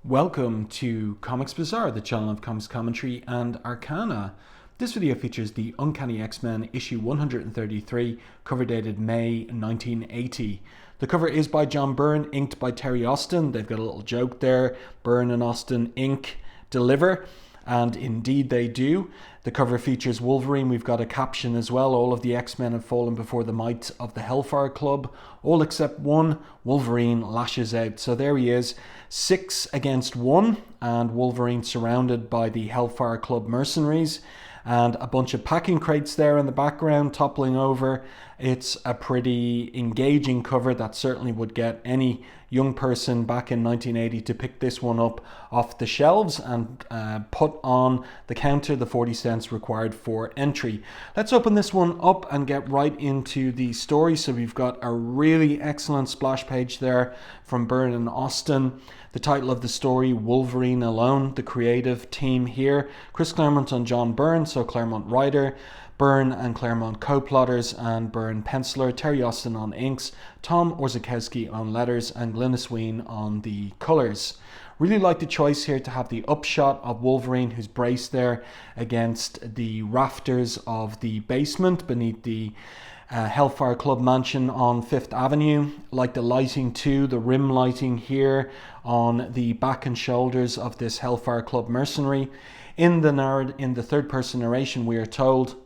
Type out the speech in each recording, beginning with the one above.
Welcome to Comics Bazaar, the channel of comics commentary and arcana. This video features the Uncanny X-Men issue 133, cover dated May 1980. The cover is by John Byrne, inked by Terry Austin. They've got a little joke there, Byrne and Austin ink deliver, and indeed they do. The cover features Wolverine. We've got a caption as well. All of the X-Men have fallen before the might of the Hellfire Club. All except one. Wolverine lashes out. So there he is, 6 against 1, and Wolverine surrounded by the Hellfire Club mercenaries. And a bunch of packing crates there in the background toppling over. It's a pretty engaging cover that certainly would get any young person back in 1980 to pick this one up off the shelves and put on the counter the 40 cents required for entry. Let's open this one up and get right into the story. So we've got a really excellent splash page there from Byrne and Austin. The title of the story, Wolverine Alone, the creative team here. Chris Claremont and John Byrne, so Claremont writer, Byrne and Claremont co-plotters, and Byrne penciler, Terry Austin on inks, Tom Orzechowski on letters, and Glynis Wein on the colours. Really like the choice here to have the upshot of Wolverine, who's braced there against the rafters of the basement beneath the Hellfire Club mansion on 5th Avenue. Like the lighting too, the rim lighting here on the back and shoulders of this Hellfire Club mercenary. In the third person narration, we are told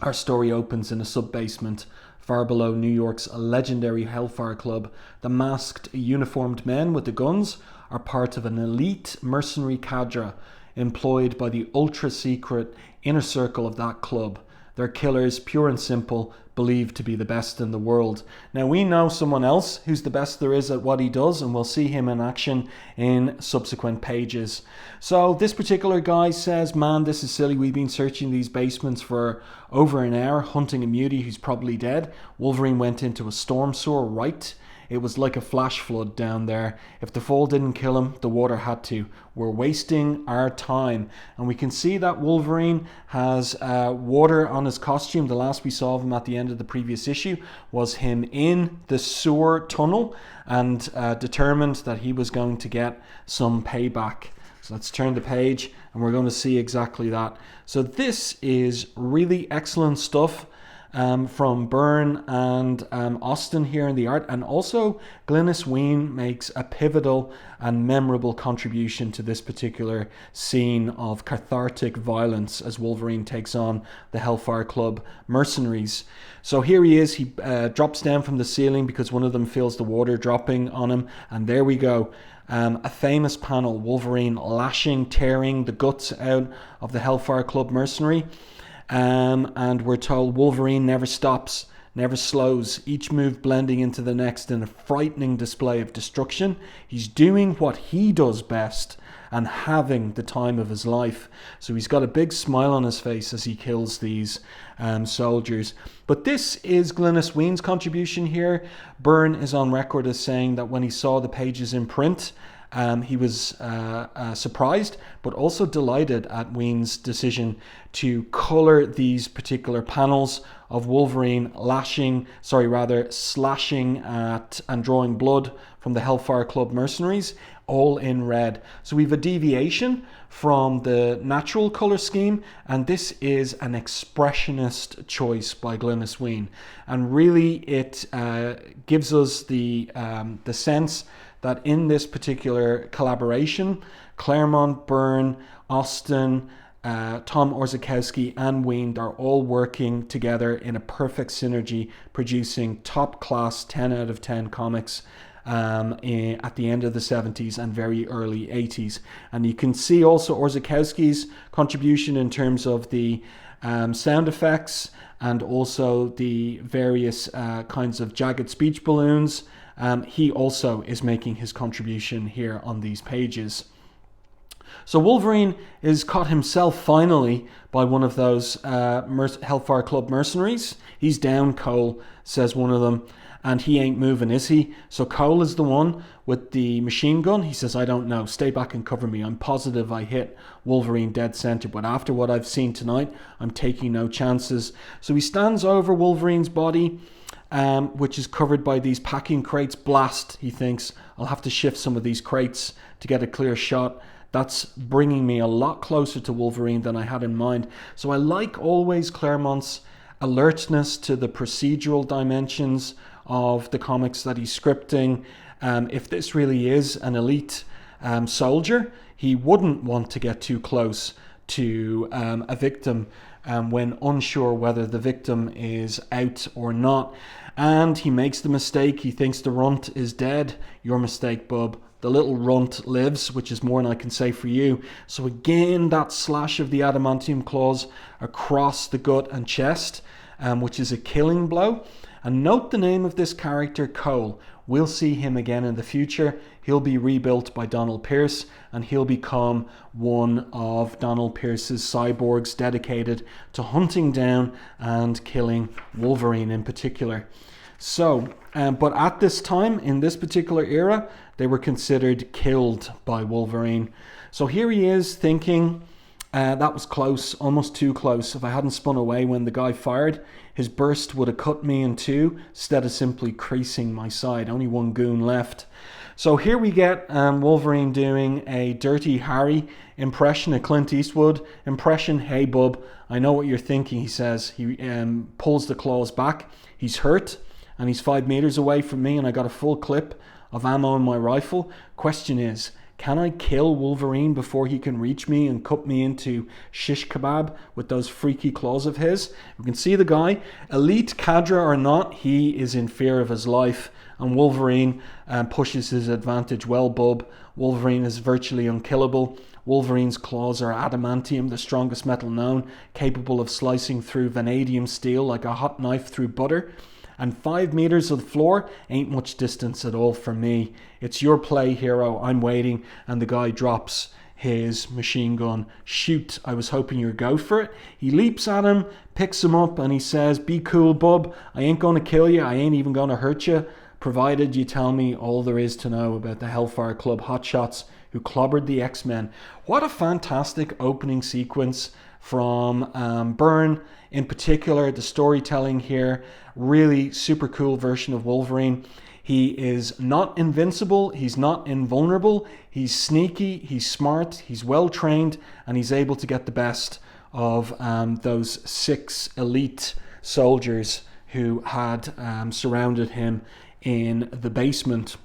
our story opens in a sub-basement far below New York's legendary Hellfire Club. The masked, uniformed men with the guns are part of an elite mercenary cadre employed by the ultra-secret inner circle of that club. They're killers, pure and simple, believed to be the best in the world. Now we know someone else who's the best there is at what he does, and we'll see him in action in subsequent pages. So this particular guy says, man, this is silly. We've been searching these basements for over an hour, hunting a mutie who's probably dead. Wolverine went into a storm sewer, right? It was like a flash flood down there. If the fall didn't kill him, the water had to. We're wasting our time. And we can see that Wolverine has water on his costume. The last we saw of him at the end of the previous issue was him in the sewer tunnel and determined that he was going to get some payback. So let's turn the page and we're going to see exactly that. So this is really excellent stuff. From Byrne and Austin here in the art, and also Glynis Wein makes a pivotal and memorable contribution to this particular scene of cathartic violence as Wolverine takes on the Hellfire Club mercenaries. So here he is, he drops down from the ceiling because one of them feels the water dropping on him, and there we go. A famous panel, Wolverine lashing, tearing the guts out of the Hellfire Club mercenary. And we're told Wolverine never stops, never slows, each move blending into the next in a frightening display of destruction. He's doing what he does best and having the time of his life. So he's got a big smile on his face as he kills these soldiers. But this is Glynis Wein's contribution here. Byrne is on record as saying that when he saw the pages in print, he was surprised, but also delighted at Wein's decision to color these particular panels of Wolverine slashing at and drawing blood from the Hellfire Club mercenaries, all in red. So we have a deviation from the natural color scheme, and this is an expressionist choice by Glynis Wein. And really it gives us the sense that in this particular collaboration, Claremont, Byrne, Austin, Tom Orzechowski and Wein are all working together in a perfect synergy, producing top-class 10 out of 10 comics at the end of the 70s and very early 80s. And you can see also Orzechowski's contribution in terms of the sound effects and also the various kinds of jagged speech balloons. He also is making his contribution here on these pages. So Wolverine is caught himself finally by one of those Hellfire Club mercenaries. He's down, Cole, says one of them, and he ain't moving, is he? So Cole is the one with the machine gun. He says, I don't know, stay back and cover me. I'm positive I hit Wolverine dead center, but after what I've seen tonight, I'm taking no chances. So he stands over Wolverine's body which is covered by these packing crates. Blast, he thinks, I'll have to shift some of these crates to get a clear shot. That's bringing me a lot closer to Wolverine than I had in mind. So I like always Claremont's alertness to the procedural dimensions of the comics that he's scripting. If this really is an elite soldier, he wouldn't want to get too close to a victim when unsure whether the victim is out or not. And he makes the mistake. He thinks the runt is dead. Your mistake, bub. The little runt lives, which is more than I can say for you. So again, that slash of the adamantium claws across the gut and chest, which is a killing blow. And note the name of this character, Cole. We'll see him again in the future. He'll be rebuilt by Donald Pierce, and he'll become one of Donald Pierce's cyborgs dedicated to hunting down and killing Wolverine in particular. So, but at this time, in this particular era, they were considered killed by Wolverine. So here he is thinking, that was close, almost too close. If I hadn't spun away when the guy fired, his burst would have cut me in two instead of simply creasing my side. Only one goon left. So here we get Wolverine doing a Dirty Harry impression, a Clint Eastwood impression. Hey, bub, I know what you're thinking, he says. He pulls the claws back. He's hurt, and he's 5 meters away from me, and I got a full clip of ammo in my rifle. Question is, can I kill Wolverine before he can reach me and cut me into shish kebab with those freaky claws of his? We can see the guy, elite cadre or not, he is in fear of his life. And Wolverine pushes his advantage well, bub. Wolverine is virtually unkillable. Wolverine's claws are adamantium, the strongest metal known, capable of slicing through vanadium steel like a hot knife through butter. And 5 meters of the floor ain't much distance at all for me. It's your play, hero. I'm waiting. And the guy drops his machine gun. Shoot, I was hoping you'd go for it. He leaps at him, picks him up, and he says, be cool, bub. I ain't going to kill you. I ain't even going to hurt you, provided you tell me all there is to know about the Hellfire Club hotshots who clobbered the X-Men. What a fantastic opening sequence from Byrne. In particular, the storytelling here, really super cool version of Wolverine. He is not invincible, he's not invulnerable, he's sneaky, he's smart, he's well trained, and he's able to get the best of those 6 elite soldiers who had surrounded him in the basement.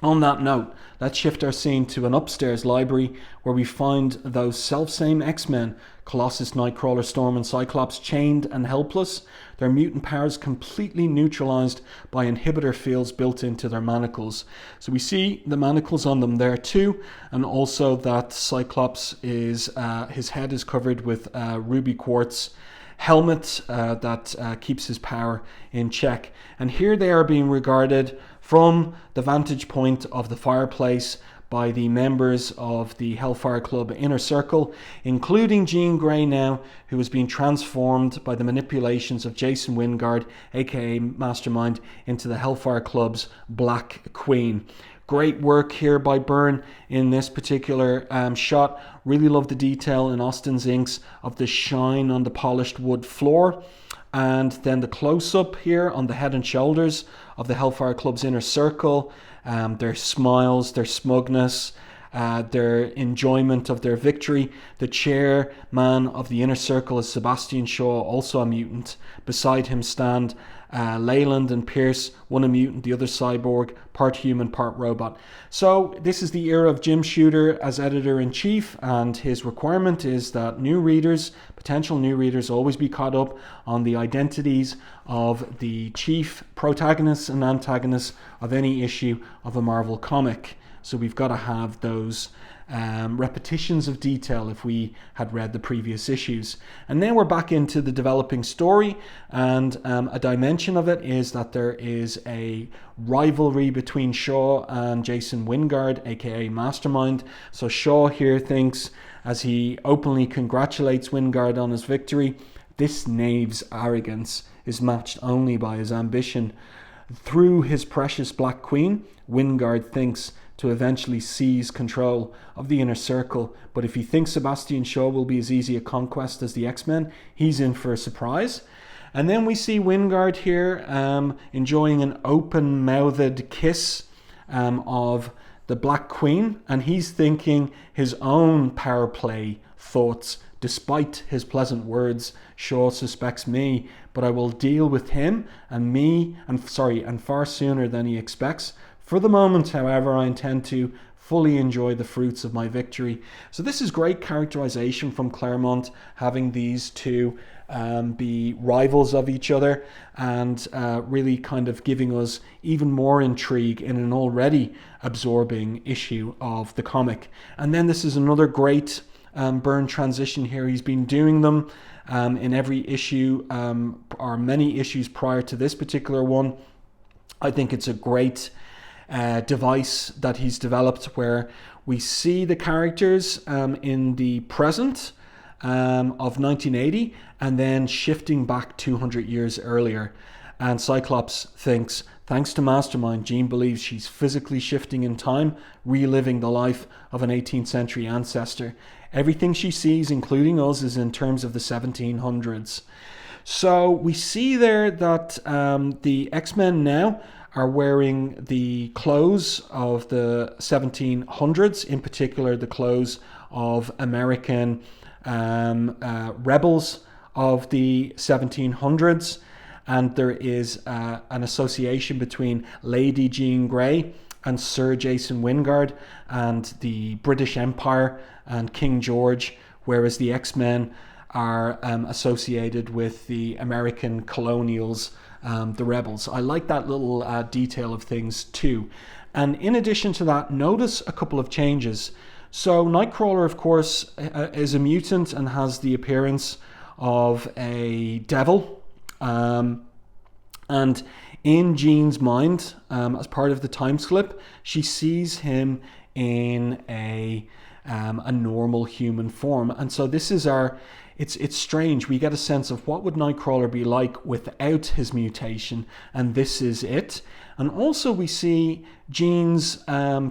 On that note, let's shift our scene to an upstairs library where we find those selfsame X-Men, Colossus, Nightcrawler, Storm and Cyclops, chained and helpless, their mutant powers completely neutralized by inhibitor fields built into their manacles. So we see the manacles on them there too, and also that Cyclops is, his head is covered with ruby quartz helmet that keeps his power in check. And here they are being regarded from the vantage point of the fireplace by the members of the Hellfire Club Inner Circle, including Jean Grey now, who has been transformed by the manipulations of Jason Wyngarde, aka Mastermind, into the Hellfire Club's Black Queen. Great work here by Byrne in this particular shot. Really love the detail in Austin's inks of the shine on the polished wood floor. And then the close-up here on the head and shoulders of the Hellfire Club's Inner Circle. Their smiles, their smugness, their enjoyment of their victory. The chairman of the Inner Circle is Sebastian Shaw, also a mutant. Beside him stand Leyland and Pierce, one a mutant, the other cyborg, part human, part robot. So this is the era of Jim Shooter as editor-in-chief, and his requirement is that new readers, potential new readers, always be caught up on the identities of the chief protagonists and antagonists of any issue of a Marvel comic. So we've got to have those repetitions of detail if we had read the previous issues. And then we're back into the developing story, and a dimension of it is that there is a rivalry between Shaw and Jason Wyngarde, aka Mastermind. So Shaw here thinks, as he openly congratulates Wyngarde on his victory, this knave's arrogance is matched only by his ambition. Through his precious Black Queen, Wyngarde thinks to eventually seize control of the Inner Circle. But if he thinks Sebastian Shaw will be as easy a conquest as the X-Men, he's in for a surprise. And then we see Wingard here enjoying an open-mouthed kiss of the Black Queen, and he's thinking his own power play thoughts. Despite his pleasant words, Shaw suspects me, but I will deal with him and far sooner than he expects. For the moment, however, I intend to fully enjoy the fruits of my victory. So this is great characterization from Claremont, having these two be rivals of each other, and really kind of giving us even more intrigue in an already absorbing issue of the comic. And then this is another great Byrne transition here. He's been doing them in every issue, or many issues prior to this particular one. I think it's a great device that he's developed, where we see the characters in the present of 1980, and then shifting back 200 years earlier. And Cyclops thinks, thanks to Mastermind, Jean believes she's physically shifting in time, reliving the life of an 18th century ancestor. Everything she sees, including us, is in terms of the 1700s. So we see there that the X-Men now are wearing the clothes of the 1700s, in particular the clothes of American rebels of the 1700s. And there is an association between Lady Jean Grey and Sir Jason Wingard and the British Empire and King George, whereas the X-Men are associated with the American colonials, the rebels. I like that little detail of things too. And in addition to that, notice a couple of changes. So Nightcrawler, of course, is a mutant and has the appearance of a devil. And in Jean's mind, as part of the time slip, she sees him in a normal human form. And so this is it's strange. We get a sense of what would Nightcrawler be like without his mutation, and this is it. And also we see Jean's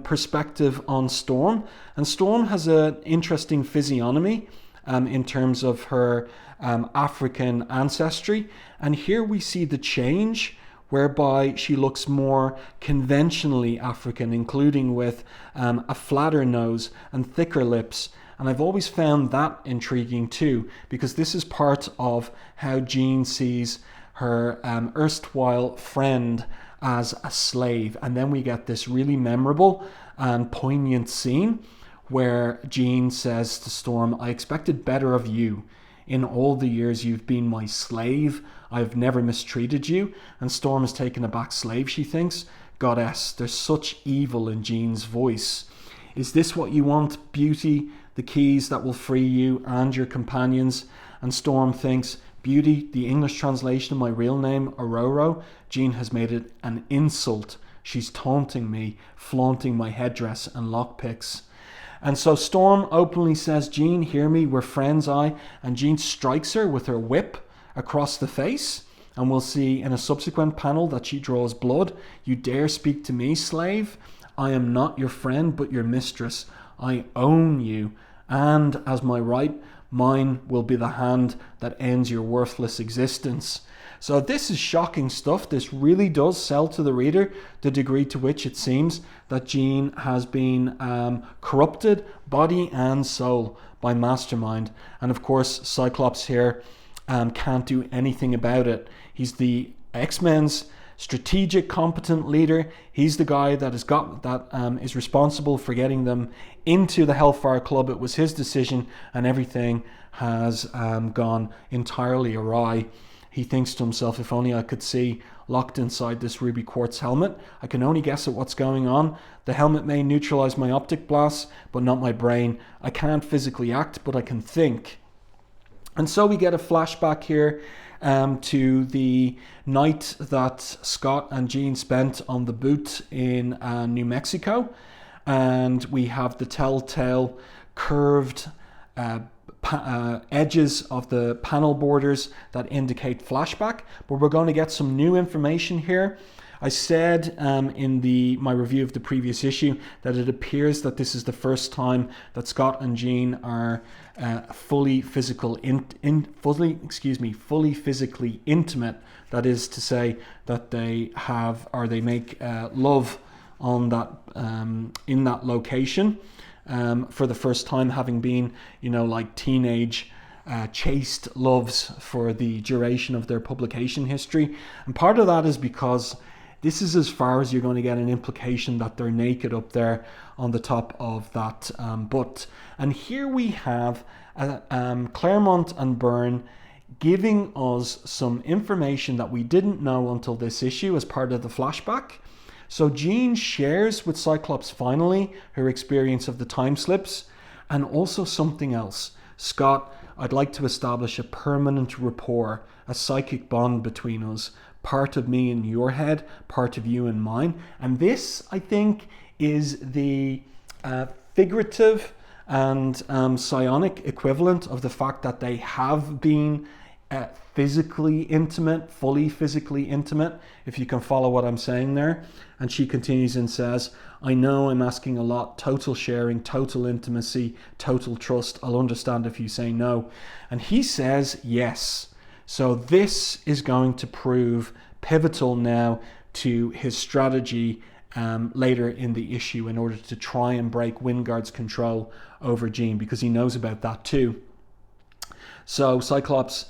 perspective on Storm, and Storm has an interesting physiognomy in terms of her African ancestry. And here we see the change, whereby she looks more conventionally African, including with a flatter nose and thicker lips. And I've always found that intriguing too, because this is part of how Jean sees her erstwhile friend as a slave. And then we get this really memorable and poignant scene where Jean says to Storm, I expected better of you. In all the years you've been my slave, I've never mistreated you. And Storm is taken aback. Slave, she thinks. Goddess, there's such evil in Jean's voice. Is this what you want, Beauty? The keys that will free you and your companions? And Storm thinks, Beauty, the English translation of my real name, Ororo. Jean has made it an insult. She's taunting me, flaunting my headdress and lockpicks. And so Storm openly says, Jean, hear me, we're friends, and Jean strikes her with her whip across the face. And we'll see in a subsequent panel that she draws blood. You dare speak to me, slave? I am not your friend, but your mistress. I own you, and as my right, mine will be the hand that ends your worthless existence. So this is shocking stuff. This really does sell to the reader the degree to which it seems that Jean has been corrupted, body and soul, by Mastermind. And of course, Cyclops here can't do anything about it. He's the X-Men's strategic, competent leader. He's the guy that is responsible for getting them into the Hellfire Club. It was his decision, and everything has gone entirely awry. He thinks to himself, if only I could see locked inside this ruby quartz helmet. I can only guess at what's going on. The helmet may neutralize my optic blasts, but not my brain. I can't physically act, but I can think. And so we get a flashback here to the night that Scott and Jean spent on the boot in New Mexico. And we have the telltale curved edges of the panel borders that indicate flashback. But we're going to get some new information here I said in my review of the previous issue that it appears that this is the first time that Scott and Jean are fully physically intimate. That is to say that they make love on that in that location for the first time, having been, like teenage chaste loves for the duration of their publication history. And part of that is because this is as far as you're going to get an implication that they're naked up there on the top of that butt. And here we have Claremont and Byrne giving us some information that we didn't know until this issue as part of the flashback. So Jean shares with Cyclops finally her experience of the time slips, and also something else. Scott, I'd like to establish a permanent rapport, a psychic bond between us, part of me in your head, part of you in mine. And this, I think, is the figurative and psionic equivalent of the fact that they have been physically intimate, fully physically intimate, if you can follow what I'm saying there. And she continues and says, I know I'm asking a lot, total sharing, total intimacy, total trust. I'll understand if you say no. And he says yes. So this is going to prove pivotal now to his strategy later in the issue in order to try and break Wingard's control over Jean, because he knows about that too. So Cyclops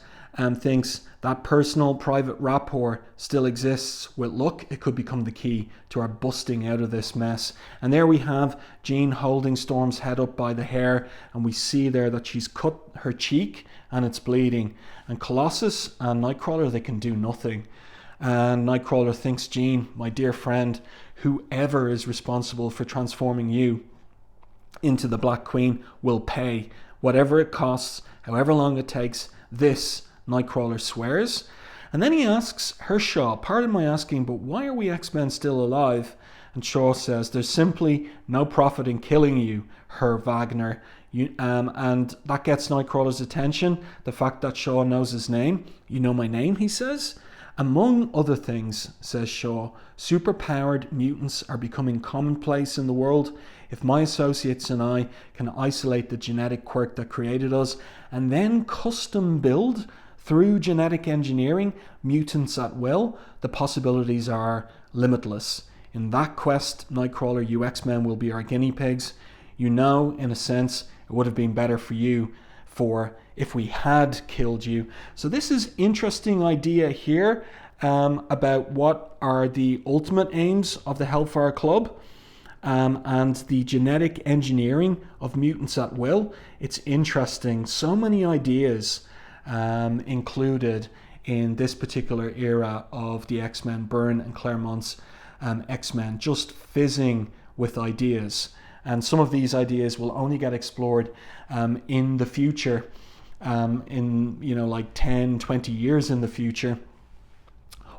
thinks that personal private rapport still exists. With luck, it could become the key to our busting out of this mess. And there we have Jean holding Storm's head up by the hair, and we see there that she's cut her cheek and it's bleeding. And Colossus and Nightcrawler, they can do nothing. And Nightcrawler thinks, Jean, my dear friend, whoever is responsible for transforming you into the Black Queen will pay. Whatever it costs, however long it takes, this, Nightcrawler swears. And then he asks her, Shaw, pardon my asking, but why are we X-Men still alive? And Shaw says, there's simply no profit in killing you, Herr Wagner. And that gets Nightcrawler's attention, the fact that Shaw knows his name. You know my name, he says. Among other things, says Shaw, superpowered mutants are becoming commonplace in the world. If my associates and I can isolate the genetic quirk that created us and then custom build through genetic engineering mutants at will, the possibilities are limitless. In that quest, Nightcrawler, you X-Men will be our guinea pigs. You know, in a sense, it would have been better for you if we had killed you. So this is interesting idea here about what are the ultimate aims of the Hellfire Club and the genetic engineering of mutants at will. It's interesting. So many ideas included in this particular era of the X-Men, Byrne and Claremont's X-Men, just fizzing with ideas. And some of these ideas will only get explored in the future, in like 10, 20 years in the future.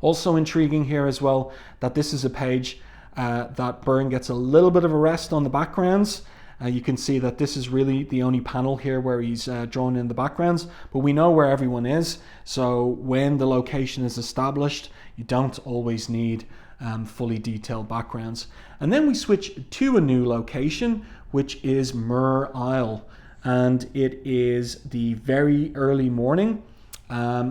Also intriguing here as well that this is a page that Byrne gets a little bit of a rest on the backgrounds. You can see that this is really the only panel here where he's drawn in the backgrounds, but we know where everyone is. So when the location is established, you don't always need fully detailed backgrounds. And then we switch to a new location, which is Mur Isle. And it is the very early morning.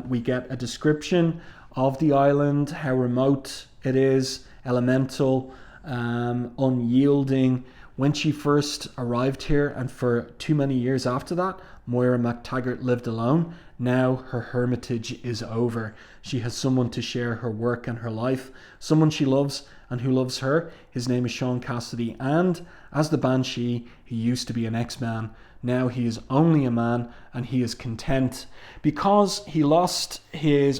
We get a description of the island, how remote it is, elemental, unyielding. When she first arrived here, and for too many years after that, Moira MacTaggart lived alone. Now her hermitage is over. She has someone to share her work and her life, someone she loves and who loves her. His name is Sean Cassidy, and as the Banshee, he used to be an X-Man. Now he is only a man, and he is content because he lost he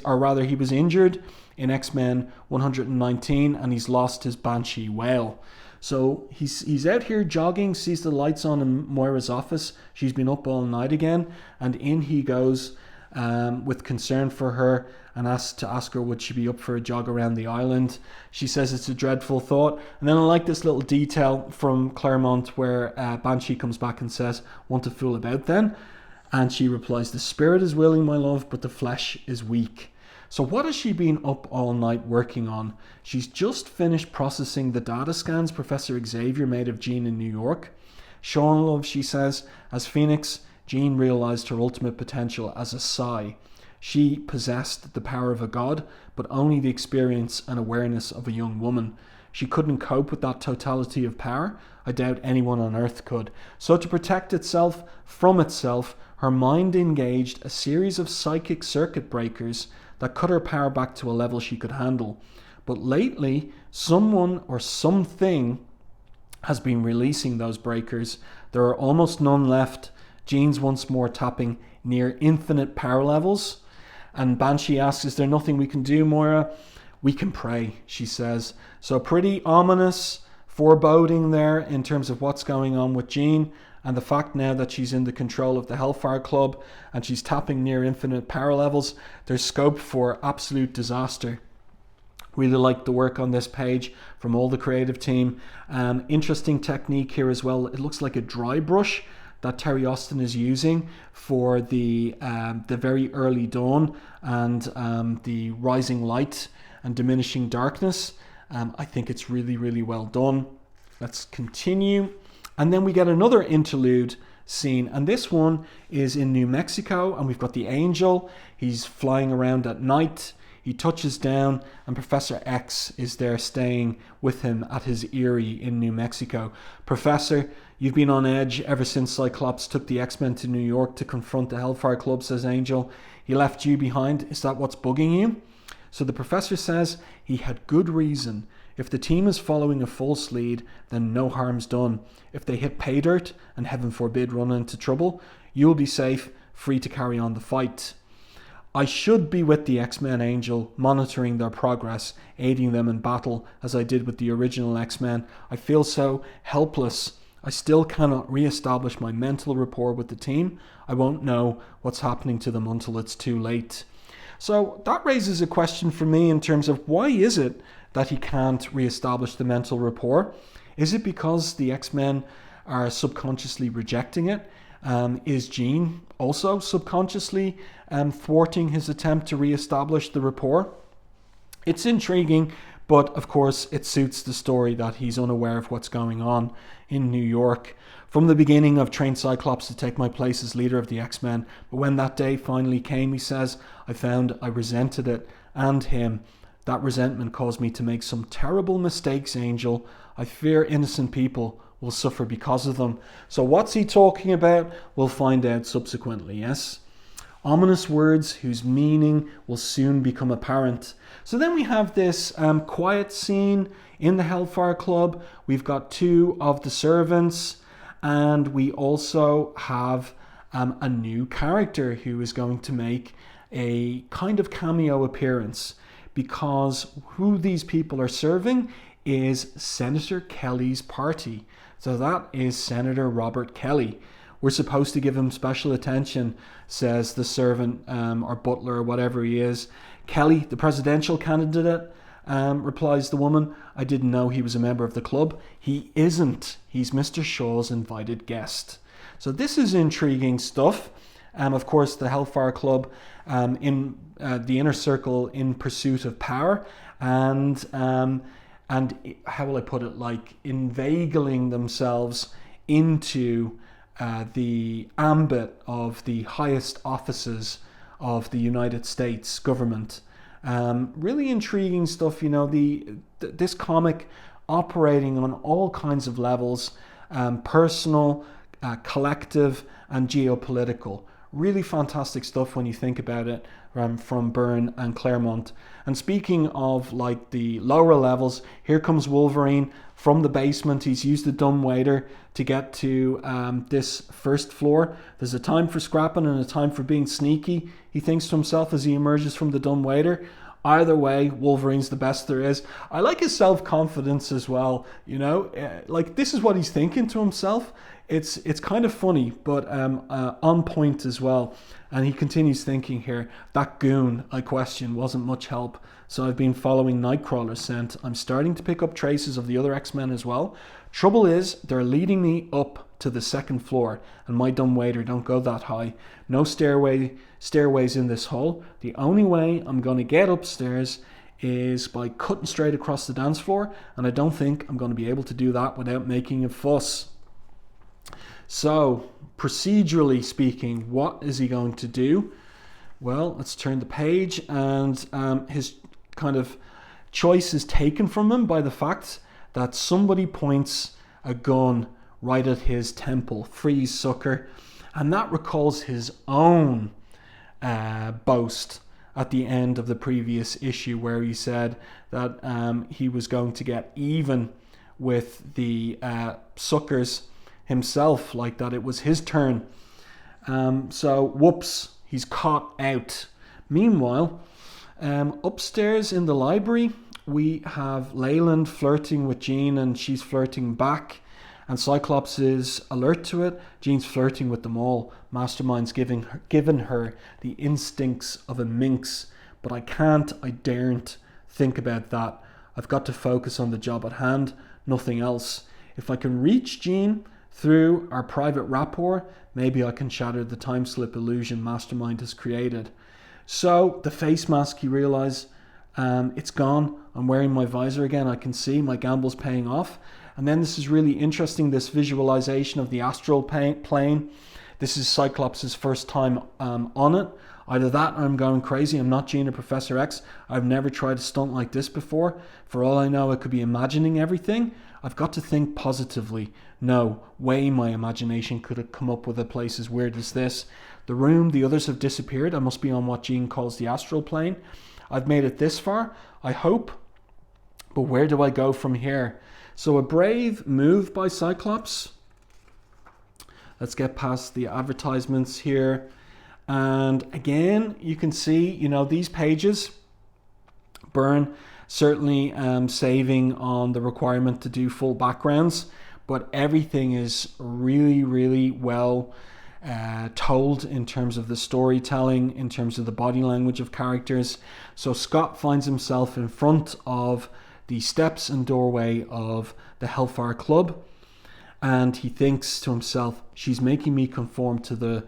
was injured in X-Men 119, and he's lost his Banshee whale. So he's out here jogging, sees the lights on in Moira's office. She's been up all night again, and in he goes with concern for her and asks her would she be up for a jog around the island. She says it's a dreadful thought. And then I like this little detail from Claremont where Banshee comes back and says, want to fool about then? And she replies, the spirit is willing, my love, but the flesh is weak. So what has she been up all night working on? She's just finished processing the data scans Professor Xavier made of Jean in New York. Sean Love, she says, as Phoenix, Jean realized her ultimate potential as a Psi. She possessed the power of a god, but only the experience and awareness of a young woman. She couldn't cope with that totality of power. I doubt anyone on Earth could. So to protect itself from itself, her mind engaged a series of psychic circuit breakers that cut her power back to a level she could handle. But lately, someone or something has been releasing those breakers. There are almost none left. Jean's once more tapping near infinite power levels. And Banshee asks, is there nothing we can do, Moira? We can pray, she says. So pretty ominous foreboding there in terms of what's going on with Jean, and the fact now that she's in the control of the Hellfire Club and she's tapping near infinite power levels, there's scope for absolute disaster. Really like the work on this page from all the creative team. Interesting technique here as well. It looks like a dry brush that Terry Austin is using for the very early dawn and the rising light and diminishing darkness. I think it's really, really well done. Let's continue. And then we get another interlude scene, and this one is in New Mexico, and we've got the Angel. He's flying around at night. He touches down, and Professor X is there staying with him at his eyrie in New Mexico. Professor, you've been on edge ever since Cyclops took the X-Men to New York to confront the Hellfire Club, says Angel. He left you behind. Is that what's bugging you? So the professor says he had good reason. If the team is following a false lead, then no harm's done. If they hit pay dirt, and heaven forbid run into trouble, you'll be safe, free to carry on the fight. I should be with the X-Men, Angel, monitoring their progress, aiding them in battle, as I did with the original X-Men. I feel so helpless. I still cannot re-establish my mental rapport with the team. I won't know what's happening to them until it's too late. So that raises a question for me in terms of why is it that he can't re-establish the mental rapport? Is it because the X-Men are subconsciously rejecting it? Is Jean also subconsciously thwarting his attempt to re-establish the rapport? It's intriguing, but of course it suits the story that he's unaware of what's going on in New York. From the beginning, I've trained Cyclops to take my place as leader of the X-Men, but when that day finally came, he says, I found I resented it and him. That resentment caused me to make some terrible mistakes, Angel. I fear innocent people will suffer because of them. So what's he talking about? We'll find out subsequently, yes? Ominous words whose meaning will soon become apparent. So then we have this quiet scene in the Hellfire Club. We've got two of the servants, and we also have a new character who is going to make a kind of cameo appearance, because who these people are serving is Senator Kelly's party. So that is Senator Robert Kelly. We're supposed to give him special attention, says the servant or butler or whatever he is. Kelly, the presidential candidate, replies the woman. I didn't know he was a member of the club. He isn't. He's Mr. Shaw's invited guest. So this is intriguing stuff. Of course, the Hellfire Club in the inner circle in pursuit of power, and how will I put it, like inveigling themselves into the ambit of the highest offices of the United States government. Really intriguing stuff, you know, this comic operating on all kinds of levels, personal, collective, and geopolitical. Really fantastic stuff when you think about it, from Byrne and Claremont. And speaking of like the lower levels, here comes Wolverine from the basement. He's used the dumbwaiter to get to this first floor. There's a time for scrapping and a time for being sneaky, he thinks to himself as he emerges from the dumbwaiter. Either way, Wolverine's the best there is. I like his self-confidence as well, you know, like this is what he's thinking to himself. It's kind of funny, but on point as well. And he continues thinking here, that goon, I question, wasn't much help. So I've been following Nightcrawler's scent. I'm starting to pick up traces of the other X-Men as well. Trouble is, they're leading me up to the second floor, and my dumb waiter don't go that high. No stairways in this hall. The only way I'm going to get upstairs is by cutting straight across the dance floor, and I don't think I'm going to be able to do that without making a fuss. So, procedurally speaking, what is he going to do? Well, let's turn the page, and his kind of choice is taken from him by the fact that somebody points a gun right at his temple. Freeze, sucker. And that recalls his own boast at the end of the previous issue, where he said that he was going to get even with the suckers himself, like that it was his turn. So whoops, he's caught out. Meanwhile, upstairs in the library, we have Leyland flirting with Jean, and she's flirting back, and Cyclops is alert to it. Jean's flirting with them all. Mastermind's given her the instincts of a minx, but I daren't think about that. I've got to focus on the job at hand, nothing else. If I can reach Jean through our private rapport, maybe I can shatter the time slip illusion Mastermind has created. So the face mask, he realizes, it's gone. I'm wearing my visor again. I can see my gamble's paying off. And then this is really interesting, this visualization of the astral plane. This is Cyclops' first time on it. Either that or I'm going crazy. I'm not Jean or Professor X. I've never tried a stunt like this before. For all I know, I could be imagining everything. I've got to think positively. No way my imagination could have come up with a place as weird as this. The room, the others have disappeared. I must be on what Jean calls the astral plane. I've made it this far, I hope. But where do I go from here? So a brave move by Cyclops. Let's get past the advertisements here. And again, you can see, these pages, Byrne certainly saving on the requirement to do full backgrounds, but everything is really, really well told in terms of the storytelling, in terms of the body language of characters. So Scott finds himself in front of the steps and doorway of the Hellfire Club, and he thinks to himself, she's making me conform to the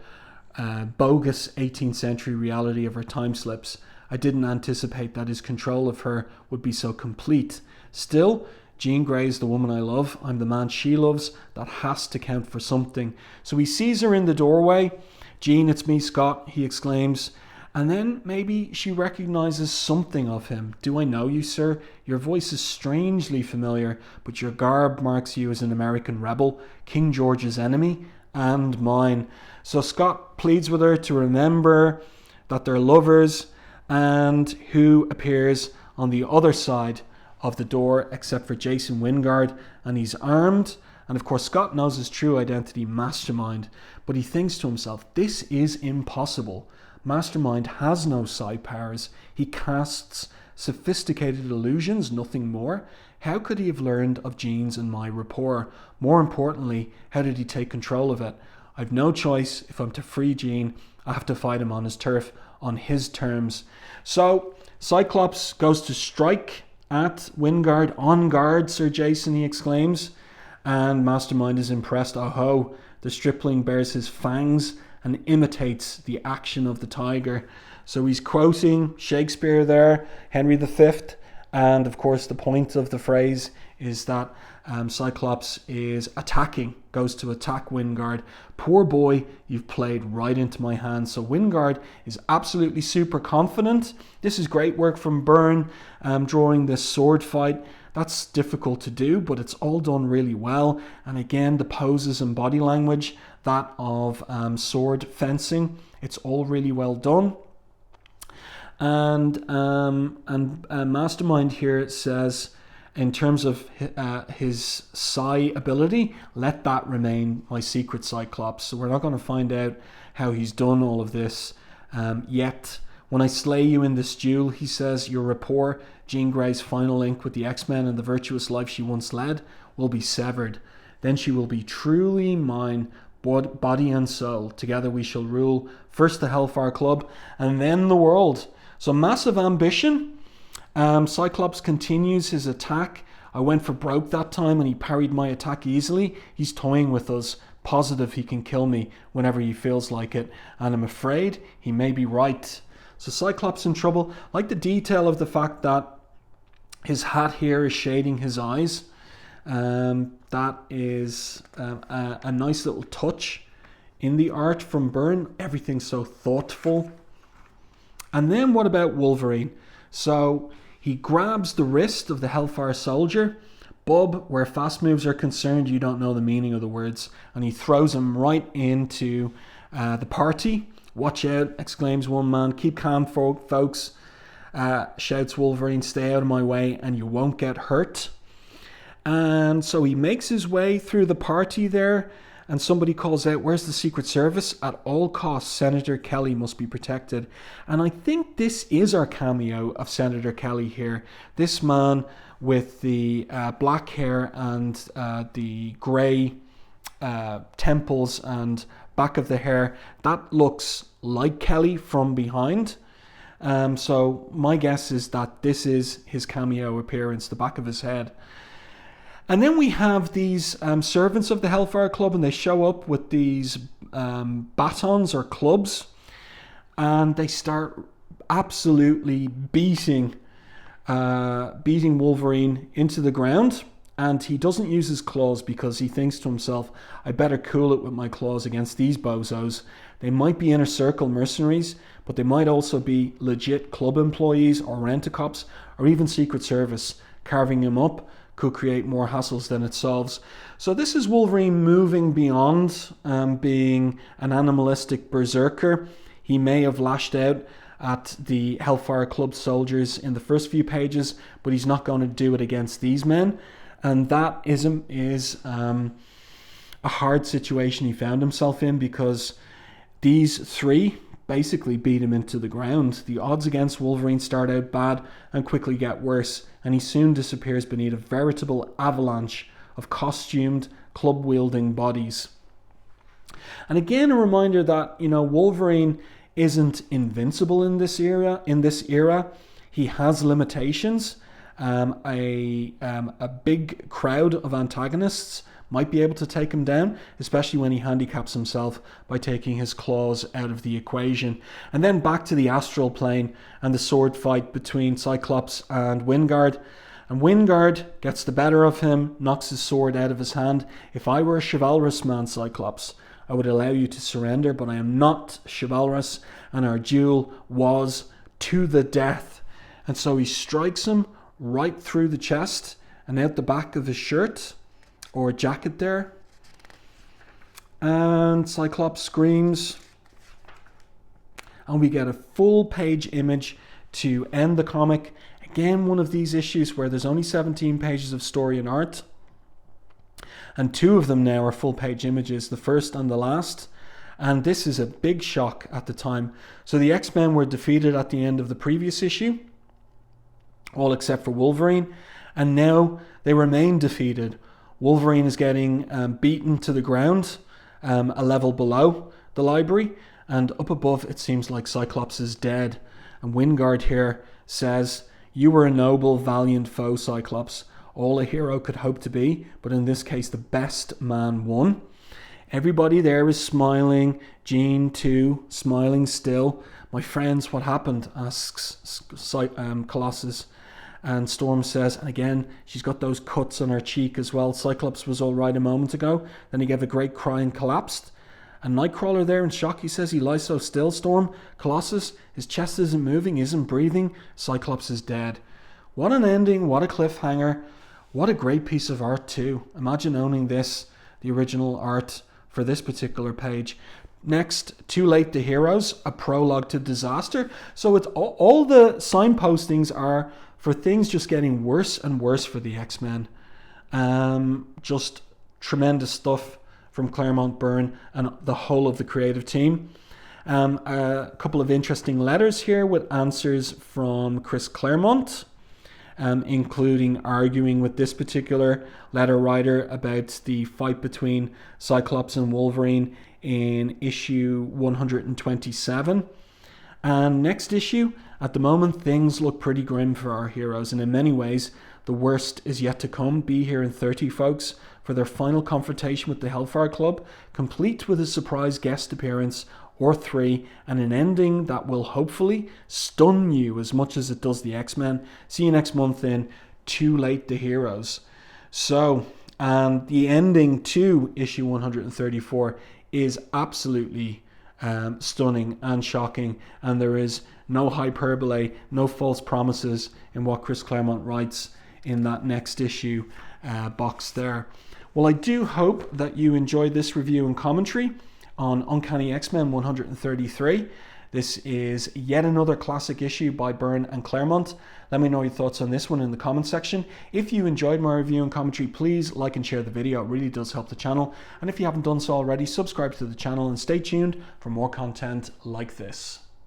bogus 18th century reality of her time slips. I didn't anticipate that his control of her would be so complete. Still, Jean Grey's the woman I love. I'm the man she loves. That has to count for something. So he sees her in the doorway. Jean, it's me, Scott, he exclaims. And then maybe she recognizes something of him. Do I know you, sir? Your voice is strangely familiar, but your garb marks you as an American rebel, King George's enemy, and mine. So Scott pleads with her to remember that they're lovers, and who appears on the other side of the door except for Jason Wingard, and he's armed. And of course Scott knows his true identity, Mastermind, but he thinks to himself, this is impossible. Mastermind has no psi powers. He casts sophisticated illusions, nothing more. How could he have learned of Jean's and my rapport? More importantly, how did he take control of it? I've no choice. If I'm to free Jean, I have to fight him on his turf, on his terms. So Cyclops goes to strike at Wingard. On guard, Sir Jason, he exclaims. And Mastermind is impressed. Oh ho, the stripling bares his fangs and imitates the action of the tiger. So he's quoting Shakespeare there, Henry V. And of course the point of the phrase is that Cyclops is attacking, goes to attack Wingard. Poor boy, you've played right into my hands. So Wingard is absolutely super confident. This is great work from Byrne, drawing this sword fight. That's difficult to do, but it's all done really well. And again, the poses and body language, that of sword fencing, it's all really well done. And Mastermind here says, in terms of his psi ability, let that remain my secret, Cyclops. So we're not going to find out how he's done all of this yet. When I slay you in this duel, he says, your rapport, Jean Grey's final link with the X-Men and the virtuous life she once led, will be severed. Then she will be truly mine, body and soul. Together we shall rule first the Hellfire Club and then the world. So massive ambition. Cyclops continues his attack. I went for broke that time and he parried my attack easily. He's toying with us. positive he can kill me whenever he feels like it, and I'm afraid he may be right. So Cyclops in trouble. I like the detail of the fact that his hat here is shading his eyes. That is a nice little touch in the art from Byrne. Everything's so thoughtful. And then what about Wolverine? So he grabs the wrist of the Hellfire soldier. Bub, where fast moves are concerned, you don't know the meaning of the words. And he throws him right into the party. Watch out, exclaims one man. Keep calm, folks, shouts Wolverine. Stay out of my way and you won't get hurt. And so he makes his way through the party there. And somebody calls out, where's the Secret Service? At all costs, Senator Kelly must be protected. And I think this is our cameo of Senator Kelly here. This man with the black hair and the grey temples and back of the hair, that looks like Kelly from behind. So my guess is that this is his cameo appearance, the back of his head. And then we have these servants of the Hellfire Club, and they show up with these batons or clubs, and they start absolutely beating Wolverine into the ground. And he doesn't use his claws because he thinks to himself, I better cool it with my claws against these bozos. They might be inner circle mercenaries, but they might also be legit club employees or rent-a-cops or even Secret Service. Carving him up could create more hassles than it solves. So this is Wolverine moving beyond being an animalistic berserker. He may have lashed out at the Hellfire Club soldiers in the first few pages, but he's not going to do it against these men. And that is a hard situation he found himself in, because these three basically beat him into the ground. The odds against Wolverine start out bad and quickly get worse, and he soon disappears beneath a veritable avalanche of costumed, club-wielding bodies. And again, a reminder that, Wolverine isn't invincible in this era. He has limitations. A big crowd of antagonists might be able to take him down, especially when he handicaps himself by taking his claws out of the equation. And then back to the astral plane and the sword fight between Cyclops and Wingard. And Wingard gets the better of him, knocks his sword out of his hand. If I were a chivalrous man, Cyclops, I would allow you to surrender, but I am not chivalrous, and our duel was to the death. And so he strikes him right through the chest and out the back of his shirt or jacket there. And Cyclops screams. And we get a full page image to end the comic. Again, one of these issues where there's only 17 pages of story and art. And 2 of them now are full page images, the first and the last. And this is a big shock at the time. So the X-Men were defeated at the end of the previous issue, all except for Wolverine, and now they remain defeated. Wolverine is getting beaten to the ground a level below the library, and up above it seems like Cyclops is dead. And Wingard here says, you were a noble, valiant foe, Cyclops, all a hero could hope to be, but in this case the best man won. Everybody there is smiling, Jean too, smiling still. My friends, what happened? Asks Colossus. And Storm says, and again, she's got those cuts on her cheek as well. Cyclops was all right a moment ago. Then he gave a great cry and collapsed. And Nightcrawler there in shock, he says, he lies so still, Storm. Colossus, his chest isn't moving, isn't breathing. Cyclops is dead. What an ending, what a cliffhanger. What a great piece of art too. Imagine owning this, the original art for this particular page. Next, Too Late to Heroes, a prologue to disaster. So it's all the signpostings are for things just getting worse and worse for the X-Men. Just tremendous stuff from Claremont, Byrne, and the whole of the creative team. A couple of interesting letters here with answers from Chris Claremont, including arguing with this particular letter writer about the fight between Cyclops and Wolverine in issue 127. And next issue, at the moment, things look pretty grim for our heroes, and in many ways, the worst is yet to come. Be here in 30, folks, for their final confrontation with the Hellfire Club, complete with a surprise guest appearance or 3, and an ending that will hopefully stun you as much as it does the X-Men. See you next month in Too Late the Heroes. So, and the ending to issue 134 is absolutely stunning and shocking, and there is no hyperbole, no false promises in what Chris Claremont writes in that next issue box there. Well, I do hope that you enjoyed this review and commentary on Uncanny X-Men 133. This is yet another classic issue by Byrne and Claremont. Let me know your thoughts on this one in the comment section. If you enjoyed my review and commentary, please like and share the video. It really does help the channel. And if you haven't done so already, subscribe to the channel and stay tuned for more content like this.